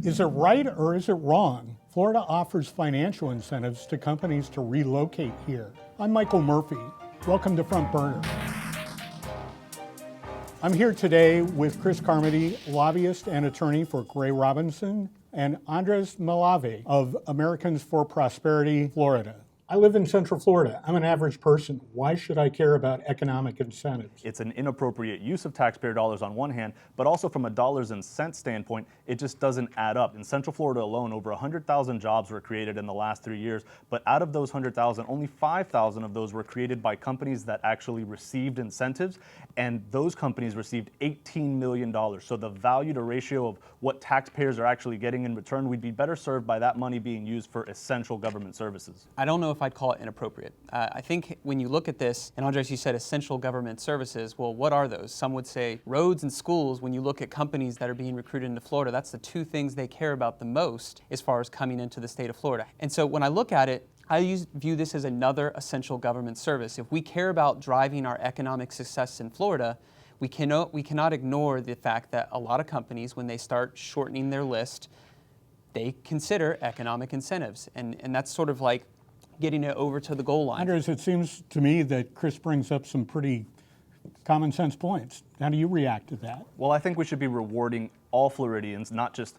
Is it right or is it wrong? Florida offers financial incentives to companies to relocate here. I'm Michael Murphy. Welcome to Front Burner. I'm here today with Chris Carmody, lobbyist and attorney for Gray Robinson, and Andres Malave of Americans for Prosperity, Florida. I live in Central Florida. I'm an average person. Why should I care about economic incentives? It's an inappropriate use of taxpayer dollars on one hand, but also from a dollars and cents standpoint, it just doesn't add up. In Central Florida alone, over 100,000 jobs were created in the last 3 years, but out of those 100,000, only 5,000 of those were created by companies that actually received incentives, and those companies received $18 million. So the value to ratio of what taxpayers are actually getting in return, we'd be better served by that money being used for essential government services. I don't know if I'd call it inappropriate. I think when you look at this, and Andres, you said essential government services, well, what are those? Some would say roads and schools. When you look at companies that are being recruited into Florida, that's the two things they care about the most as far as coming into the state of Florida. And so when I look at it, I view this as another essential government service. If we care about driving our economic success in Florida, we cannot ignore the fact that a lot of companies, when they start shortening their list, they consider economic incentives. And that's sort of like getting it over to the goal line. Andres, it seems to me that Chris brings up some pretty common sense points. How do you react to that? Well, I think we should be rewarding all Floridians, not just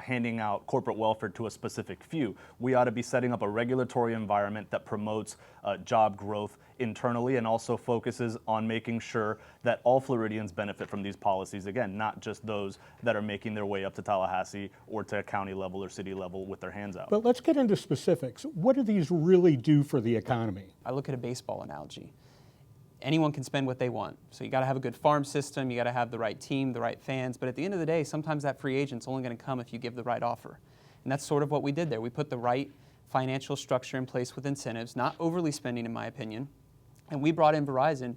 handing out corporate welfare to a specific few. We ought to be setting up a regulatory environment that promotes job growth internally and also focuses on making sure that all Floridians benefit from these policies. Again, not just those that are making their way up to Tallahassee or to county level or city level with their hands out. But let's get into specifics. What do these really do for the economy? I look at a baseball analogy. Anyone can spend what they want. So you got to have a good farm system, you got to have the right team, the right fans, but at the end of the day, sometimes that free agent's only going to come if you give the right offer. And that's sort of what we did there. We put the right financial structure in place with incentives, not overly spending in my opinion, and we brought in Verizon,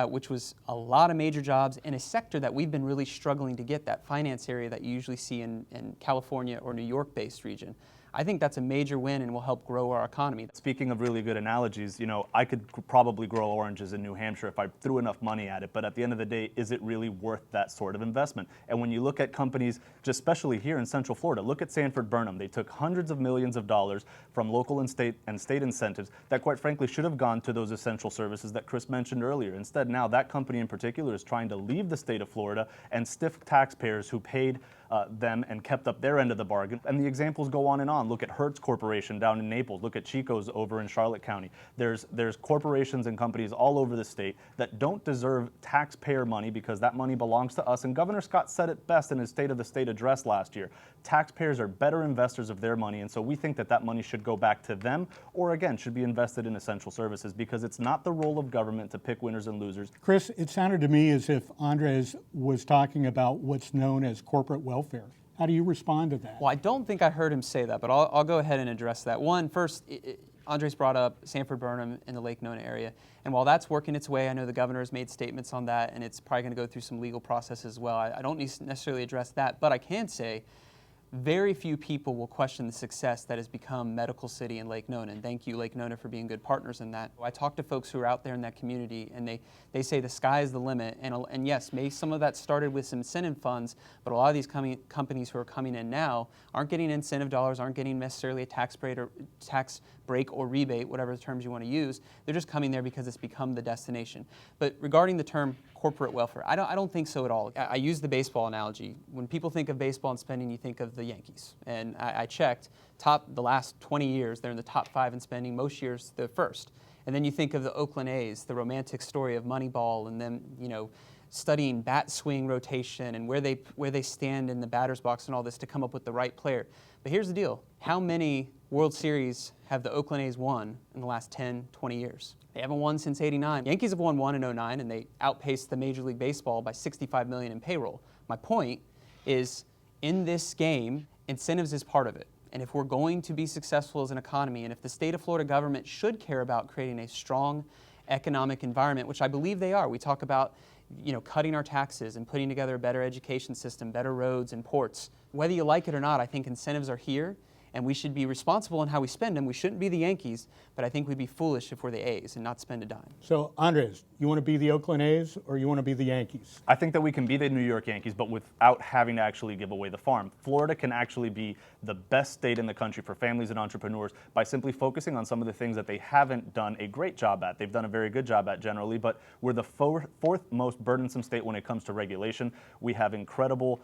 which was a lot of major jobs in a sector that we've been really struggling to get, that finance area that you usually see in California or New York-based region. I think that's a major win and will help grow our economy. Speaking of really good analogies, you know, I could probably grow oranges in New Hampshire if I threw enough money at it, but at the end of the day, is it really worth that sort of investment? And when you look at companies, just especially here in Central Florida, look at Sanford Burnham. They took hundreds of millions of dollars from local and state incentives that quite frankly should have gone to those essential services that Chris mentioned earlier. Instead, now that company in particular is trying to leave the state of Florida and stiff taxpayers who paid them and kept up their end of the bargain. And the examples go on and on. Look at Hertz Corporation down in Naples. Look at Chico's over in Charlotte County. There's corporations and companies all over the state that don't deserve taxpayer money because that money belongs to us. And Governor Scott said it best in his State of the State address last year. Taxpayers are better investors of their money, and so we think that that money should go back to them or, again, should be invested in essential services because it's not the role of government to pick winners and losers. Chris, it sounded to me as if Andres was talking about what's known as corporate welfare. How do you respond to that? Well, I don't think I heard him say that, but I'll go ahead and address that. One, first, Andres brought up Sanford Burnham in the Lake Nona area, and while that's working its way, I know the governor has made statements on that, and it's probably going to go through some legal process as well. I don't necessarily address that, but I can say very few people will question the success that has become Medical City in Lake Nona, and thank you, Lake Nona, for being good partners in that. I talk to folks who are out there in that community, and they say the sky is the limit, and yes, maybe some of that started with some incentive funds, but a lot of these companies who are coming in now aren't getting incentive dollars, aren't getting necessarily a tax break or rebate, whatever the terms you want to use. They're just coming there because it's become the destination. But regarding the term corporate welfare, I don't think so at all. I use the baseball analogy. When people think of baseball and spending, you think of the Yankees. And I checked, the last 20 years, they're in the top 5 in spending, most years they're first. And then you think of the Oakland A's, the romantic story of Moneyball, and them, you know, studying bat swing rotation and where they stand in the batter's box and all this to come up with the right player. But here's the deal. How many World Series have the Oakland A's won in the last 10, 20 years? They haven't won since '89. Yankees have won one in '09, and they outpaced the Major League Baseball by $65 million in payroll. My point is, in this game, incentives is part of it. And if we're going to be successful as an economy, and if the state of Florida government should care about creating a strong economic environment, which I believe they are. We talk about, you know, cutting our taxes and putting together a better education system, better roads and ports. Whether you like it or not, I think incentives are here. and we should be responsible in how we spend them. We shouldn't be the Yankees, but I think we'd be foolish if we're the A's and not spend a dime. So, Andres, you want to be the Oakland A's or you want to be the Yankees? I think that we can be the New York Yankees, but without having to actually give away the farm. Florida can actually be the best state in the country for families and entrepreneurs by simply focusing on some of the things that they haven't done a great job at. They've done a very good job at generally, but we're the fourth most burdensome state when it comes to regulation. We have incredible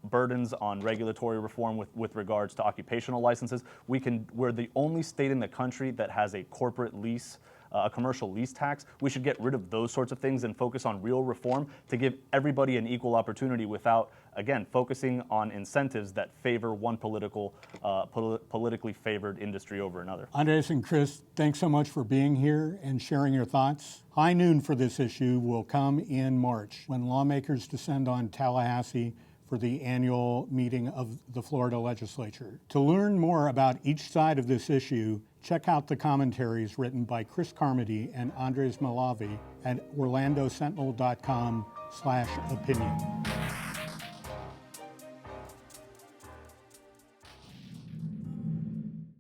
burdens on regulatory reform with regards to occupational licenses. We're the only state in the country that has a corporate lease, a commercial lease tax. We should get rid of those sorts of things and focus on real reform to give everybody an equal opportunity without, again, focusing on incentives that favor one politically favored industry over another. Andres and Chris, thanks so much for being here and sharing your thoughts. High noon for this issue will come in March when lawmakers descend on Tallahassee for the annual meeting of the Florida legislature. To learn more about each side of this issue, check out the commentaries written by Chris Carmody and Andres Malave at orlandosentinel.com/opinion.